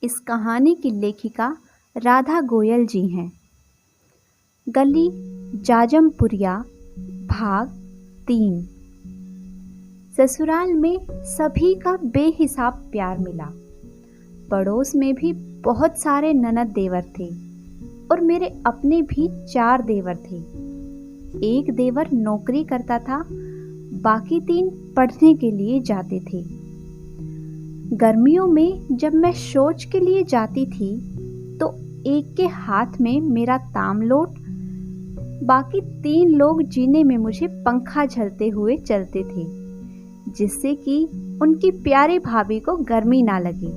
इस कहानी की लेखिका राधा गोयल जी हैं। गली जाजमपुरिया भाग 3। ससुराल में सभी का बेहिसाब प्यार मिला। पड़ोस में भी बहुत सारे ननद देवर थे और मेरे अपने भी 4 देवर थे। एक देवर नौकरी करता था, बाकी 3 पढ़ने के लिए जाते थे। गर्मियों में जब मैं शौच के लिए जाती थी तो एक के हाथ में मेरा तामलोट, बाकी 3 लोग जीने में मुझे पंखा झलते हुए चलते थे, जिससे कि उनकी प्यारी भाभी को गर्मी ना लगे।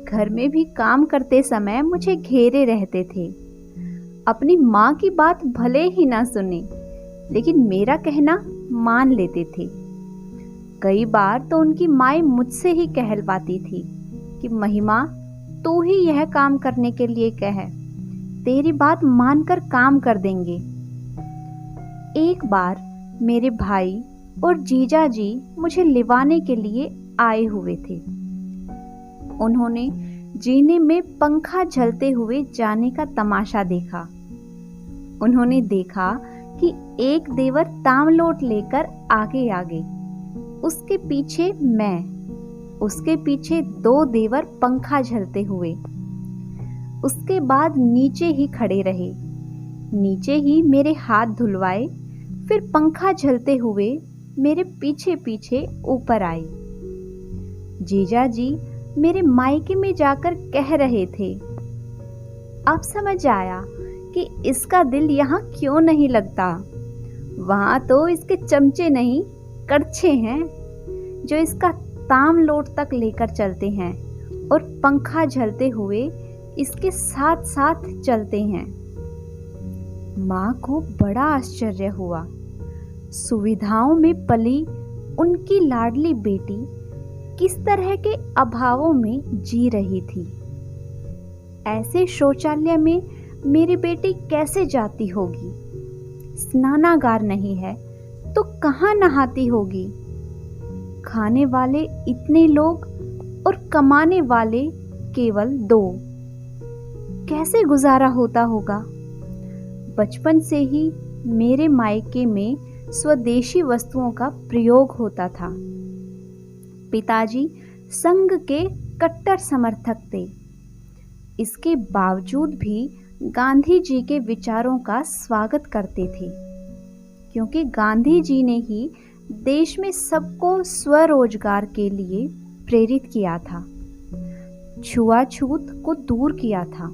घर में भी काम करते समय मुझे घेरे रहते थे। अपनी माँ की बात भले ही ना सुने, लेकिन मेरा कहना मान लेते थे। कई बार तो उनकी माँ मुझसे ही कहलवाती थी कि महिमा, तू ही यह काम करने के लिए कह, तेरी बात मानकर काम कर देंगे। एक बार मेरे भाई और जीजा जी मुझे लिवाने के लिए आए हुए थे। उन्होंने जीने में पंखा झलते हुए जाने का तमाशा देखा। उन्होंने देखा कि एक देवर तामलोट लेकर आगे आगे, उसके पीछे मैं, उसके पीछे 2 देवर पंखा झलते हुए, उसके बाद नीचे ही खड़े रहे, नीचे ही मेरे हाथ धुलवाए, फिर पंखा झलते हुए मेरे पीछे पीछे ऊपर आए। जीजा जी मेरे मायके में जाकर कह रहे थे, अब समझ आया कि इसका दिल यहाँ क्यों नहीं लगता। वहां तो इसके चमचे नहीं, कड़छे हैं जो इसका तामलोट तक लेकर चलते हैं और पंखा झलते हुए इसके साथ साथ चलते हैं। माँ को बड़ा आश्चर्य हुआ। सुविधाओं में पली उनकी लाडली बेटी किस तरह के अभावों में जी रही थी। ऐसे शौचालय में मेरी बेटी कैसे जाती होगी? स्नानागार नहीं है तो कहाँ नहाती होगी? खाने वाले इतने लोग और कमाने वाले केवल 2, कैसे गुजारा होता होगा? बचपन से ही मेरे मायके में स्वदेशी वस्तुओं का प्रयोग होता था। पिताजी संघ के कट्टर समर्थक थे। इसके बावजूद भी गांधी जी के विचारों का स्वागत करते थे, क्योंकि गांधी जी ने ही देश में सबको स्वरोजगार के लिए प्रेरित किया था, छुआछूत को दूर किया था।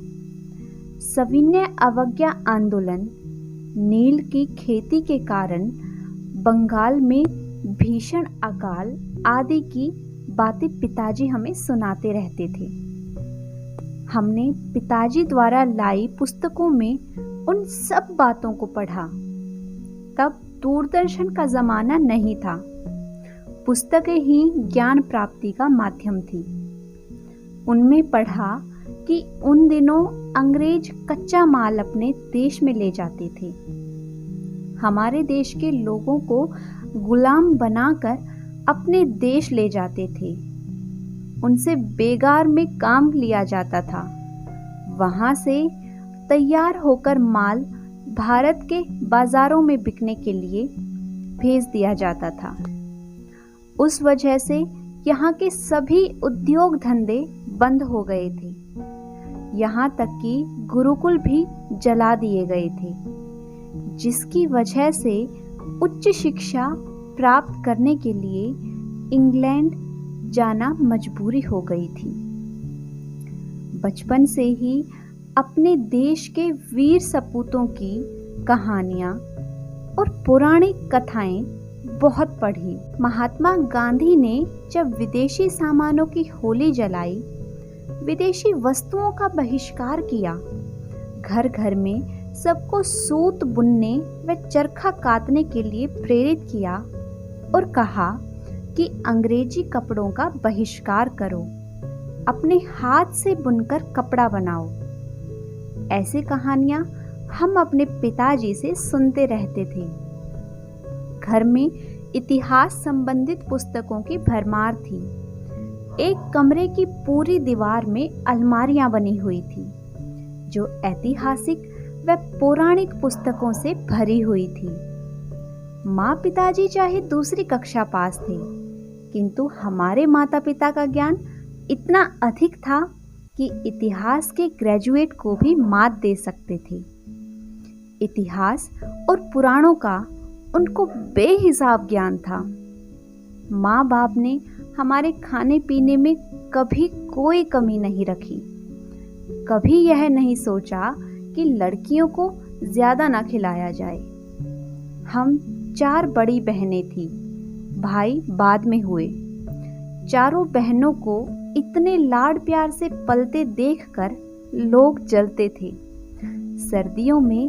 सविनय अवज्ञा आंदोलन, नील की खेती के कारण बंगाल में भीषण अकाल आदि की बातें पिताजी हमें सुनाते रहते थे। हमने पिताजी द्वारा लाई पुस्तकों में उन सब बातों को पढ़ा। तब दूरदर्शन का जमाना नहीं था, पुस्तकें ही ज्ञान प्राप्ति का माध्यम थी। उनमें पढ़ा कि उन दिनों अंग्रेज कच्चा माल अपने देश में ले जाते थे। हमारे देश के लोगों को गुलाम बनाकर अपने देश ले जाते थे। उनसे बेगार में काम लिया जाता था। वहां से तैयार होकर माल भारत के बाजारों में बिकने के लिए भेज दिया जाता था। उस वजह से यहाँ के सभी उद्योग धंधे बंद हो गए थे। यहाँ तक कि गुरुकुल भी जला दिए गए थे, जिसकी वजह से उच्च शिक्षा प्राप्त करने के लिए इंग्लैंड जाना मजबूरी हो गई थी। बचपन से ही अपने देश के वीर सपूतों की कहानियां और पौराणिक कथाएं बहुत पढ़ी। महात्मा गांधी ने जब विदेशी सामानों की होली जलाई, विदेशी वस्तुओं का बहिष्कार किया, घर घर में सबको सूत बुनने व चरखा कातने के लिए प्रेरित किया और कहा कि अंग्रेजी कपड़ों का बहिष्कार करो, अपने हाथ से बुनकर कपड़ा बनाओ। ऐसी कहानियां हम अपने पिताजी से सुनते रहते थे। घर में इतिहास संबंधित पुस्तकों की भरमार थी। एक कमरे की पूरी दीवार में अलमारियां बनी हुई थी जो ऐतिहासिक व पौराणिक पुस्तकों से भरी हुई थी। माँ पिताजी चाहे दूसरी कक्षा पास थे, किंतु हमारे माता पिता का ज्ञान इतना अधिक था कि इतिहास के ग्रेजुएट को भी मात दे सकते थे। इतिहास और पुराणों का उनको बेहिसाब ज्ञान था। माँ बाप ने हमारे खाने पीने में कभी कोई कमी नहीं रखी। कभी यह नहीं सोचा कि लड़कियों को ज्यादा ना खिलाया जाए। हम 4 बड़ी बहनें थी, भाई बाद में हुए। चारों बहनों को इतने लाड प्यार से पलते देखकर लोग जलते थे। सर्दियों में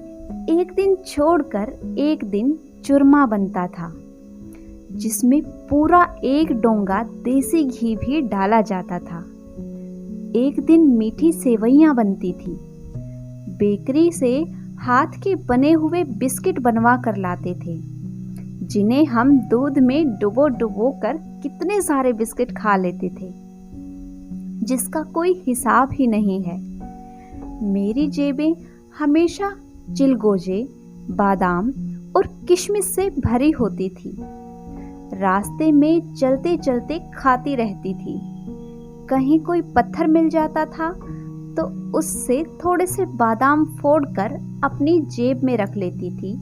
एक दिन छोड़कर एक दिन चूरमा बनता था, जिसमें पूरा एक डोंगा देसी घी भी डाला जाता था। एक दिन मीठी सेवइयां बनती थी। बेकरी से हाथ के बने हुए बिस्किट बनवा कर लाते थे, जिन्हें हम दूध में डुबो डुबो कर कितने सारे बिस्किट खा लेते थे, जिसका कोई हिसाब ही नहीं है। मेरी जेबें हमेशा चिलगोजे, बादाम और किशमिश से भरी होती थी। रास्ते में चलते चलते खाती रहती थी। कहीं कोई पत्थर मिल जाता था तो उससे थोड़े से बादाम फोड़कर अपनी जेब में रख लेती थी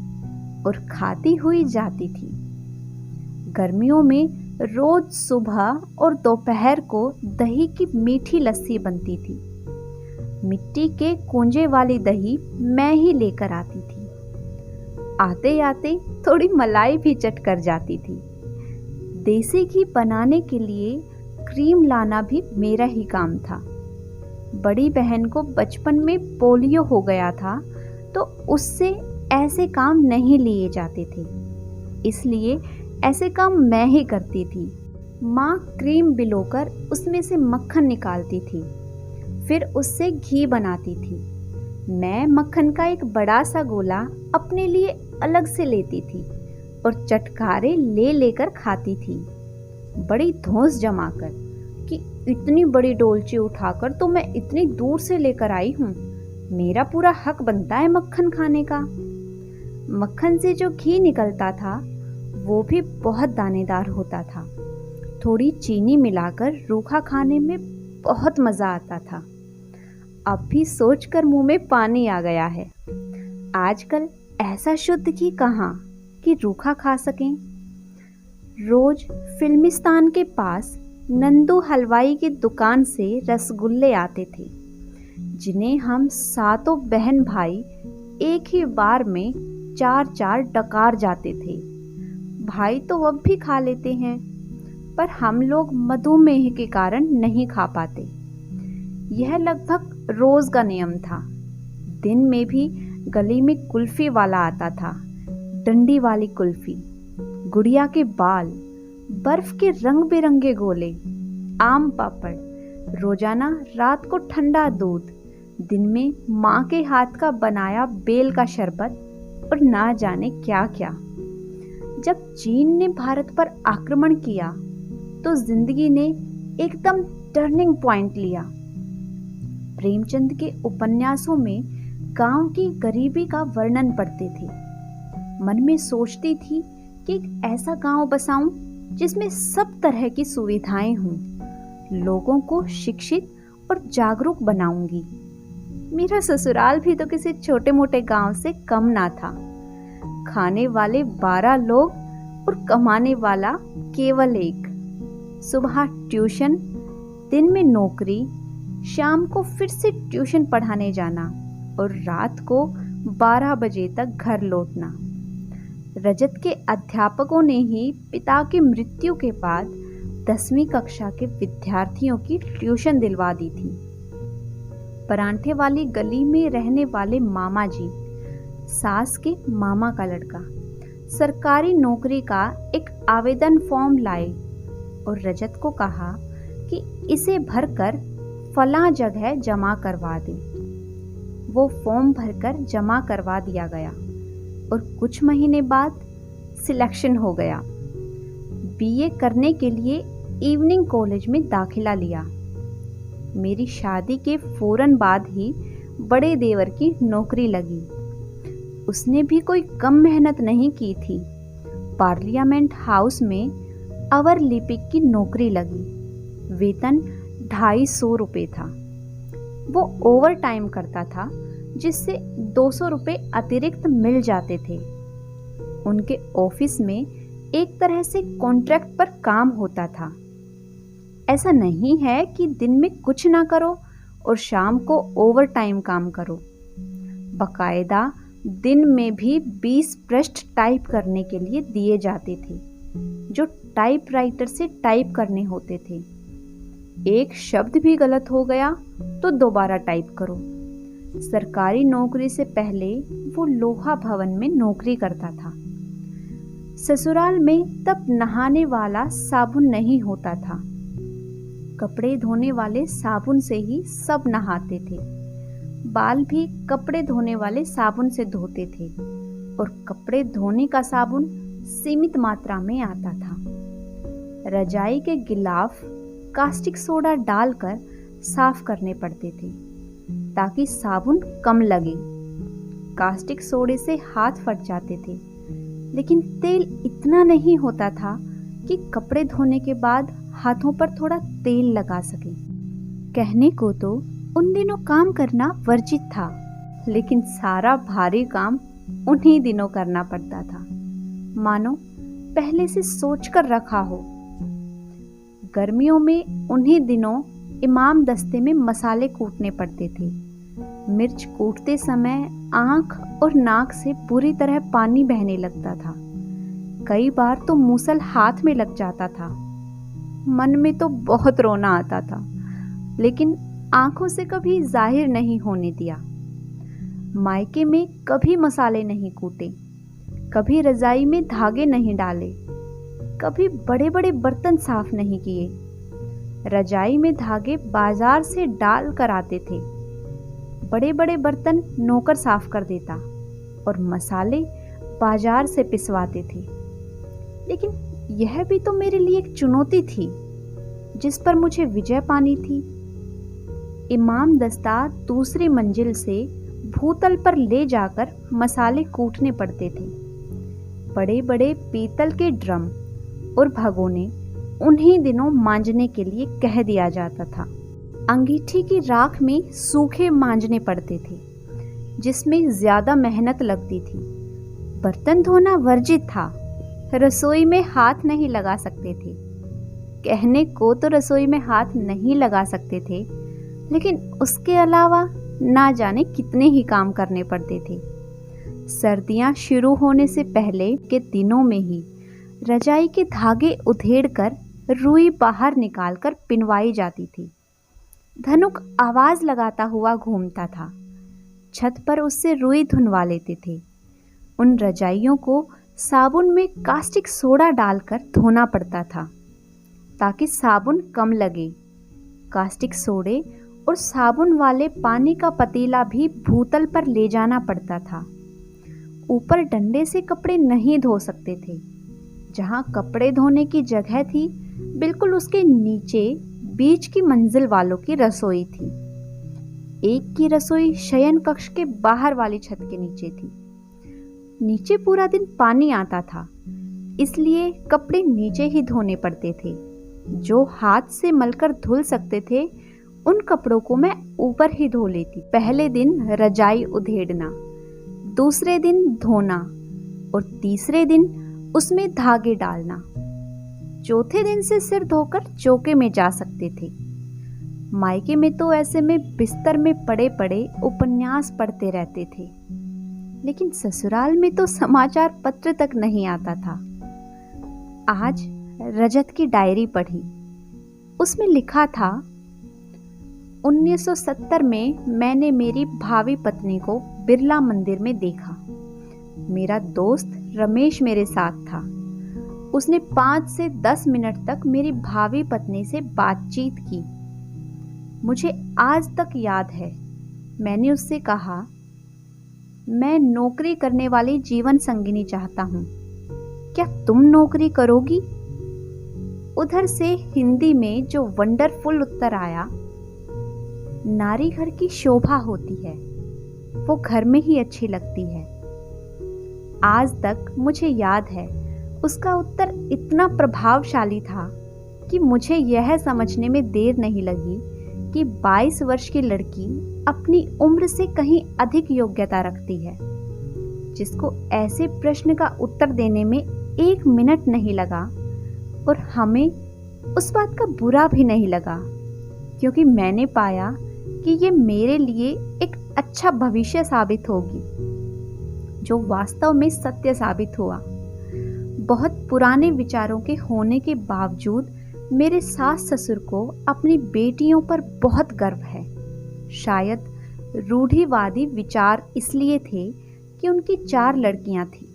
और खाती हुई जाती थी। गर्मियों में रोज सुबह और दोपहर को दही की मीठी लस्सी बनती थी। मिट्टी के कूंजे वाली दही मैं ही लेकर आती थी। आते आते थोड़ी मलाई भी चट कर जाती थी। देसी घी बनाने के लिए क्रीम लाना भी मेरा ही काम था। बड़ी बहन को बचपन में पोलियो हो गया था, तो उससे ऐसे काम नहीं लिए जाते थे, इसलिए ऐसे काम मैं ही करती थी। माँ क्रीम बिलोकर उसमें से मक्खन निकालती थी, फिर उससे घी बनाती थी। मैं मक्खन का एक बड़ा सा गोला अपने लिए अलग से लेती थी और चटकारे ले लेकर खाती थी, बड़ी धौंस जमाकर कि इतनी बड़ी डोलची उठाकर तो मैं इतनी दूर से लेकर आई हूँ, मेरा पूरा हक बनता है मक्खन खाने का। मक्खन से जो घी निकलता था वो भी बहुत दानेदार होता था। थोड़ी चीनी मिलाकर रूखा खाने में बहुत मज़ा आता था। अब भी सोचकर मुंह में पानी आ गया है। आजकल ऐसा शुद्ध घी कहाँ कि रूखा खा सकें। रोज फिल्मिस्तान के पास नंदू हलवाई की दुकान से रसगुल्ले आते थे, जिन्हें हम सातों बहन भाई एक ही बार में 4-4 डकार जाते थे। भाई तो अब भी खा लेते हैं, पर हम लोग मधुमेह के कारण नहीं खा पाते। यह लगभग रोज का नियम था। दिन में भी गली में कुल्फी वाला आता था, डंडी वाली कुल्फी, गुड़िया के बाल, बर्फ के रंग बिरंगे गोले, आम पापड़, रोजाना रात को ठंडा दूध, दिन में माँ के हाथ का बनाया बेल का शरबत और ना जाने क्या क्या। जब चीन ने भारत पर आक्रमण किया तो जिंदगी ने एकदम टर्निंग पॉइंट लिया। प्रेमचंद के उपन्यासों में गांव की गरीबी का वर्णन पढ़ते थे। मन में सोचती थी कि एक ऐसा गांव बसाऊं जिसमें सब तरह की सुविधाएं हों, लोगों को शिक्षित और जागरूक बनाऊंगी। मेरा ससुराल भी तो किसी छोटे मोटे गांव से कम ना था। खाने वाले 12 लोग और कमाने वाला केवल एक। सुबह ट्यूशन, दिन में नौकरी, शाम को फिर से ट्यूशन पढ़ाने जाना और रात को 12 बजे तक घर लौटना। रजत के अध्यापकों ने ही पिता की मृत्यु के बाद 10वीं कक्षा के विद्यार्थियों की ट्यूशन दिलवा दी थी। परांठे वाली गली में रहने वाले मामा जी, सास के मामा का लड़का, सरकारी नौकरी का एक आवेदन फॉर्म लाए और रजत को कहा कि इसे भरकर फलां जगह जमा करवा दे। वो फॉर्म भरकर जमा करवा दिया गया और कुछ महीने बाद सिलेक्शन हो गया। बीए करने के लिए इवनिंग कॉलेज में दाखिला लिया। मेरी शादी के फौरन बाद ही बड़े देवर की नौकरी लगी। उसने भी कोई कम मेहनत नहीं की थी। पार्लियामेंट हाउस में अवर लिपिक की नौकरी लगी। वेतन 250 रुपये था। वो ओवर टाइम करता था, जिससे 200 रुपये अतिरिक्त मिल जाते थे। उनके ऑफिस में एक तरह से कॉन्ट्रैक्ट पर काम होता था। ऐसा नहीं है कि दिन में कुछ ना करो और शाम को ओवर टाइम काम करो। बकायदा दिन में भी 20 पृष्ठ टाइप करने के लिए दिए जाते थे, जो टाइपराइटर से टाइप करने होते थे। एक शब्द भी गलत हो गया तो दोबारा टाइप करो। सरकारी नौकरी से पहले वो लोहा भवन में नौकरी करता था। ससुराल में तब नहाने वाला साबुन नहीं होता था। कपड़े धोने वाले साबुन से ही सब नहाते थे। बाल भी कपड़े धोने वाले साबुन से धोते थे और कपड़े धोने का साबुन सीमित मात्रा में आता था। रजाई के गिलाफ कास्टिक सोडा डालकर साफ करने पड़ते थे ताकि साबुन कम लगे। कास्टिक सोडे से हाथ फट जाते थे, लेकिन तेल इतना नहीं होता था कि कपड़े धोने के बाद हाथों पर थोड़ा तेल लगा सके। कहने को तो उन दिनों काम करना वर्जित था, लेकिन सारा भारी काम उन्हीं दिनों करना पड़ता था, मानो पहले से सोचकर रखा हो। गर्मियों में उन्हीं दिनों इमाम दस्ते में मसाले कूटने पड़ते थे। मिर्च कूटते समय आंख और नाक से बुरी तरह पानी बहने लगता था। कई बार तो मूसल हाथ में लग जाता था। मन में तो बहुत रोना आता था, लेकिन आंखों से कभी जाहिर नहीं होने दिया। मायके में कभी मसाले नहीं कूटे, कभी रजाई में धागे नहीं डाले, कभी बड़े बड़े बर्तन साफ नहीं किए। रजाई में धागे बाजार से डाल कर आते थे। बड़े बड़े बर्तन नौकर साफ कर देता और मसाले बाजार से पिसवाते थे। लेकिन यह भी तो मेरे लिए एक चुनौती थी, जिस पर मुझे विजय पानी थी। इमाम दस्ता दूसरी मंजिल से भूतल पर ले जाकर मसाले कूटने पड़ते थे। बड़े बड़े पीतल के ड्रम और भगोने उन्हीं दिनों मांजने के लिए कह दिया जाता था। अंगीठी की राख में सूखे मांजने पड़ते थे, जिसमें ज्यादा मेहनत लगती थी। बर्तन धोना वर्जित था। रसोई में हाथ नहीं लगा सकते थे। कहने को तो रसोई में हाथ नहीं लगा सकते थे, लेकिन उसके अलावा ना जाने कितने ही काम करने पड़ते थे। सर्दियां शुरू होने से पहले के दिनों में ही रजाई के धागे उधेड़कर रुई बाहर निकालकर पिनवाई जाती थी। धनुक आवाज लगाता हुआ घूमता था। छत पर उससे रुई धुनवा लेते थे। उन रजाइयों को साबुन में कास्टिक सोडा डालकर धोना पड़ता था ताकि साबुन कम लगे। कास्टिक सोडे और साबुन वाले पानी का पतीला भी भूतल पर ले जाना पड़ता था। ऊपर डंडे से कपड़े नहीं धो सकते थे। जहाँ कपड़े धोने की जगह थी, बिल्कुल उसके नीचे बीच की मंजिल वालों की रसोई थी। एक की रसोई शयन कक्ष के बाहर वाली छत के नीचे थी। नीचे पूरा दिन पानी आता था, इसलिए कपड़े नीचे ही धोने पड़ते थे। जो हाथ से मलकर धुल सकते थे, उन कपड़ों को मैं ऊपर ही धो लेती। पहले दिन रजाई उधेड़ना, दूसरे दिन धोना और तीसरे दिन उसमें धागे डालना। चौथे दिन से सिर धोकर चौके में जा सकते थे। मायके में तो ऐसे में बिस्तर में पड़े पड़े उपन्यास पढ़ते रहते थे, लेकिन ससुराल में तो समाचार पत्र तक नहीं आता था। आज रजत की डायरी पढ़ी। उसमें लिखा था, 1970 में मैंने मेरी भावी पत्नी को बिरला मंदिर में देखा। मेरा दोस्त रमेश मेरे साथ था। उसने 5 से 10 मिनट तक मेरी भावी पत्नी से बातचीत की। मुझे आज तक याद है, मैंने उससे कहा, मैं नौकरी करने वाली जीवन संगिनी चाहता हूँ, क्या तुम नौकरी करोगी? उधर से हिंदी में जो वंडरफुल उत्तर आया, नारी घर की शोभा होती है, वो घर में ही अच्छी लगती है। आज तक मुझे याद है उसका उत्तर इतना प्रभावशाली था कि मुझे यह समझने में देर नहीं लगी कि 22 वर्ष की लड़की अपनी उम्र से कहीं अधिक योग्यता रखती है, जिसको ऐसे प्रश्न का उत्तर देने में 1 मिनट नहीं लगा। और हमें उस बात का बुरा भी नहीं लगा, क्योंकि मैंने पाया कि ये मेरे लिए एक अच्छा भविष्य साबित होगी, जो वास्तव में सत्य साबित हुआ। बहुत पुराने विचारों के होने के बावजूद मेरे सास ससुर को अपनी बेटियों पर बहुत गर्व है। शायद रूढ़िवादी विचार इसलिए थे कि उनकी 4 लड़कियां थीं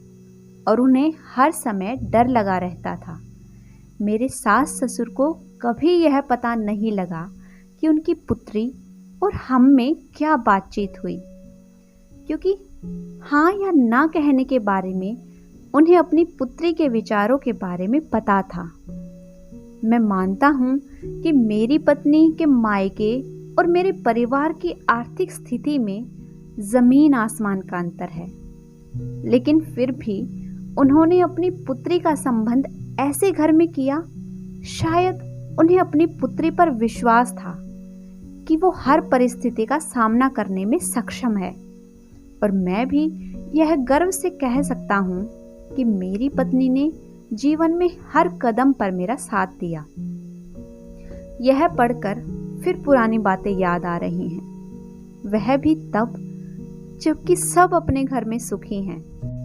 और उन्हें हर समय डर लगा रहता था। मेरे सास ससुर को कभी यह पता नहीं लगा कि उनकी पुत्री और हम में क्या बातचीत हुई, क्योंकि हाँ या ना कहने के बारे में उन्हें अपनी पुत्री के विचारों के बारे में पता था। मैं मानता हूँ कि मेरी पत्नी के मायके और मेरे परिवार की आर्थिक स्थिति में जमीन आसमान का अंतर है, लेकिन फिर भी उन्होंने अपनी पुत्री का संबंध ऐसे घर में किया। शायद उन्हें अपनी पुत्री पर विश्वास था कि वो हर परिस्थिति का सामना करने में सक्षम है, और मैं भी यह गर्व से कह सकता हूँ कि मेरी पत्नी ने जीवन में हर कदम पर मेरा साथ दिया। यह पढ़कर फिर पुरानी बातें याद आ रही हैं, वह भी तब जबकि सब अपने घर में सुखी हैं,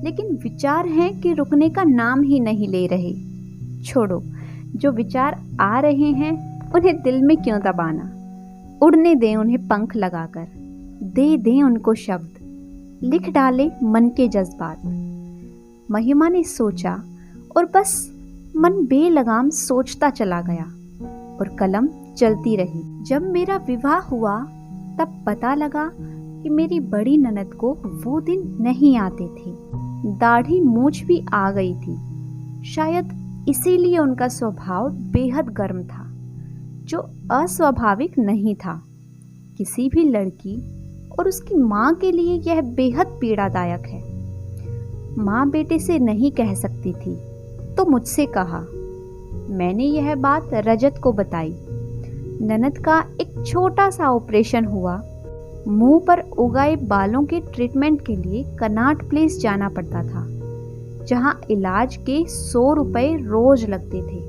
लेकिन विचार हैं कि रुकने का नाम ही नहीं ले रहे। छोड़ो, जो विचार आ रहे हैं उन्हें दिल में क्यों दबाना, उड़ने दें उन्हें पंख लगाकर, दे दें उनको शब्द, लिख डाले मन के जज्बात। महिमा ने सोचा और बस मन बेलगाम सोचता चला गया और कलम चलती रही। जब मेरा विवाह हुआ तब पता लगा कि मेरी बड़ी ननद को वो दिन नहीं आते थे। दाढ़ी मूछ भी आ गई थी। शायद इसीलिए उनका स्वभाव बेहद गर्म था, जो अस्वाभाविक नहीं था। किसी भी लड़की और उसकी माँ के लिए यह बेहद पीड़ादायक है। माँ बेटे से नहीं कह सकती थी तो मुझसे कहा। मैंने यह बात रजत को बताई। ननद का एक छोटा सा ऑपरेशन हुआ। मुंह पर उगाए बालों के ट्रीटमेंट के लिए कनॉट प्लेस जाना पड़ता था, जहां इलाज के 100 रुपए रोज लगते थे,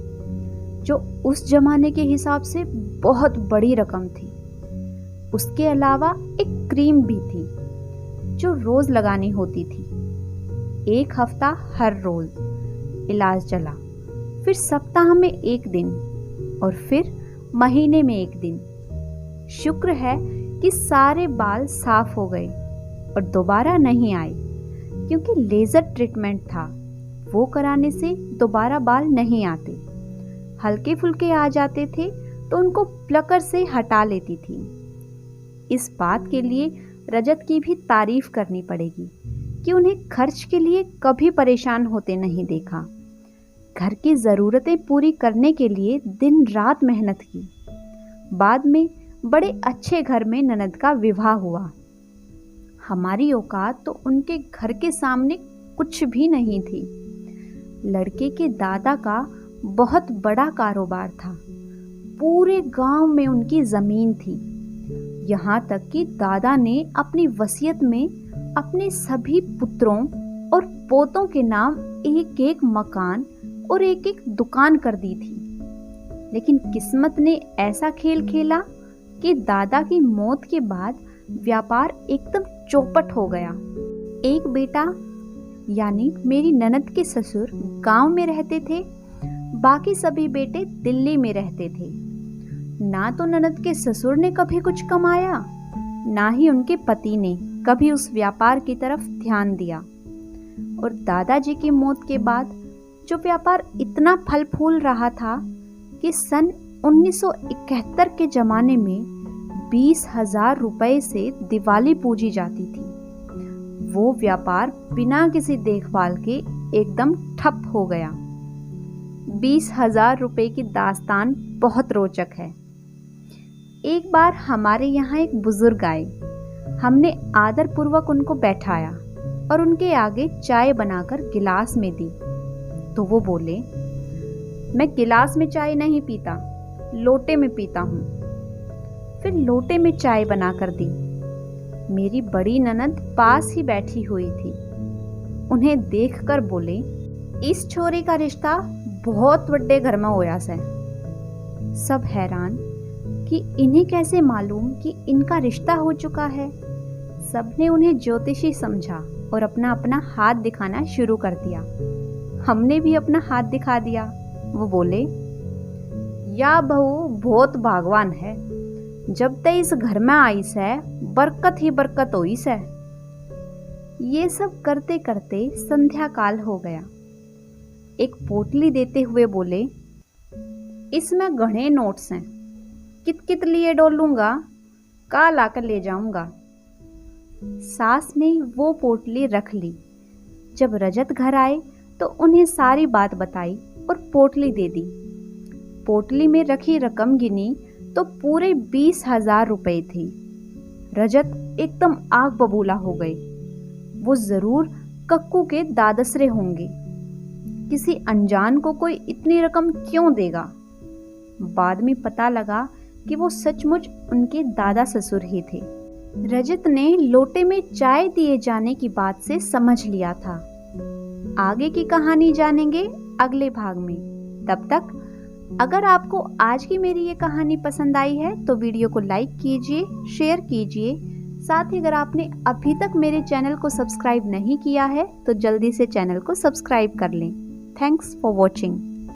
जो उस जमाने के हिसाब से बहुत बड़ी रकम थी। उसके अलावा एक क्रीम भी थी जो रोज लगानी होती थी। 1 हफ्ता हर रोज इलाज चला, फिर सप्ताह में 1 दिन और फिर महीने में 1 दिन। शुक्र है कि सारे बाल साफ हो गए और दोबारा नहीं आए, क्योंकि लेज़र ट्रीटमेंट था। वो कराने से दोबारा बाल नहीं आते। हल्के फुल्के आ जाते थे तो उनको प्लकर से हटा लेती थी। इस बात के लिए रजत की भी तारीफ करनी पड़ेगी कि उन्हें खर्च के लिए कभी परेशान होते नहीं देखा। घर की ज़रूरतें पूरी करने के लिए दिन रात मेहनत की। बाद में बड़े अच्छे घर में ननद का विवाह हुआ। हमारी औकात तो उनके घर के सामने कुछ भी नहीं थी। लड़के के दादा का बहुत बड़ा कारोबार था। पूरे गांव में उनकी ज़मीन थी। यहाँ तक कि दादा ने अपनी वसीयत में अपने सभी पुत्रों और पोतों के नाम एक एक मकान और एक एक दुकान कर दी थी। लेकिन किस्मत ने ऐसा खेल खेला कि दादा की मौत के बाद व्यापार एकदम चौपट हो गया। एक बेटा यानी मेरी ननद के ससुर गांव में रहते थे, बाकी सभी बेटे दिल्ली में रहते थे। ना तो ननद के ससुर ने कभी कुछ कमाया, ना ही उनके पति ने कभी उस व्यापार की तरफ ध्यान दिया। और दादाजी की मौत के बाद जो व्यापार इतना फल फूल रहा था कि सन 1971 के ज़माने में 20,000 रुपए से दिवाली पूजी जाती थी, वो व्यापार बिना किसी देखभाल के एकदम ठप हो गया। 20,000 रुपए की दास्तान बहुत रोचक है। एक बार हमारे यहाँ एक बुजुर्ग आए। हमने आदरपूर्वक उनको बैठाया और उनके आगे चाय बनाकर गिलास में दी। तो वो बोले, मैं गिलास में चाय नहीं पीता, लोटे में पीता हूँ। फिर लोटे में चाय बनाकर दी। मेरी बड़ी ननद पास ही बैठी हुई थी। उन्हें देखकर बोले, इस छोरी का रिश्ता बहुत बड़े घर में होया से। सब हैरान कि इन्हें कैसे मालूम कि इनका रिश्ता हो चुका है। सबने उन्हें ज्योतिषी समझा और अपना अपना हाथ दिखाना शुरू कर दिया। हमने भी अपना हाथ दिखा दिया। वो बोले, या बहू बहुत भागवान है, जब तक इस घर में आई से बरकत ही बरकत हुई से। ये सब करते करते संध्या काल हो गया। एक पोटली देते हुए बोले, इसमें घणे नोट्स हैं, कित कित लिए डोलूंगा, काल आकर ले जाऊंगा। सास ने वो पोटली रख ली। जब रजत घर आए तो उन्हें सारी बात बताई और पोटली दे दी। पोटली में रखी रकम गिनी तो पूरे 20,000 रुपए थे। रजत एकदम आग बबूला हो गए। वो जरूर कक्कू के दादसरे होंगे। किसी अनजान को कोई इतनी रकम क्यों देगा? बाद में पता लगा कि वो सचमुच उनके दादा ससुर ही थे। रजत ने लोटे में चाय दिए जाने की बात से समझ लिया था। आगे की कहानी जानेंगे अगले भाग में। तब तक अगर आपको आज की मेरी ये कहानी पसंद आई है तो वीडियो को लाइक कीजिए, शेयर कीजिए। साथ ही अगर आपने अभी तक मेरे चैनल को सब्सक्राइब नहीं किया है तो जल्दी से चैनल को सब्सक्राइब कर लें। Thanks for watching.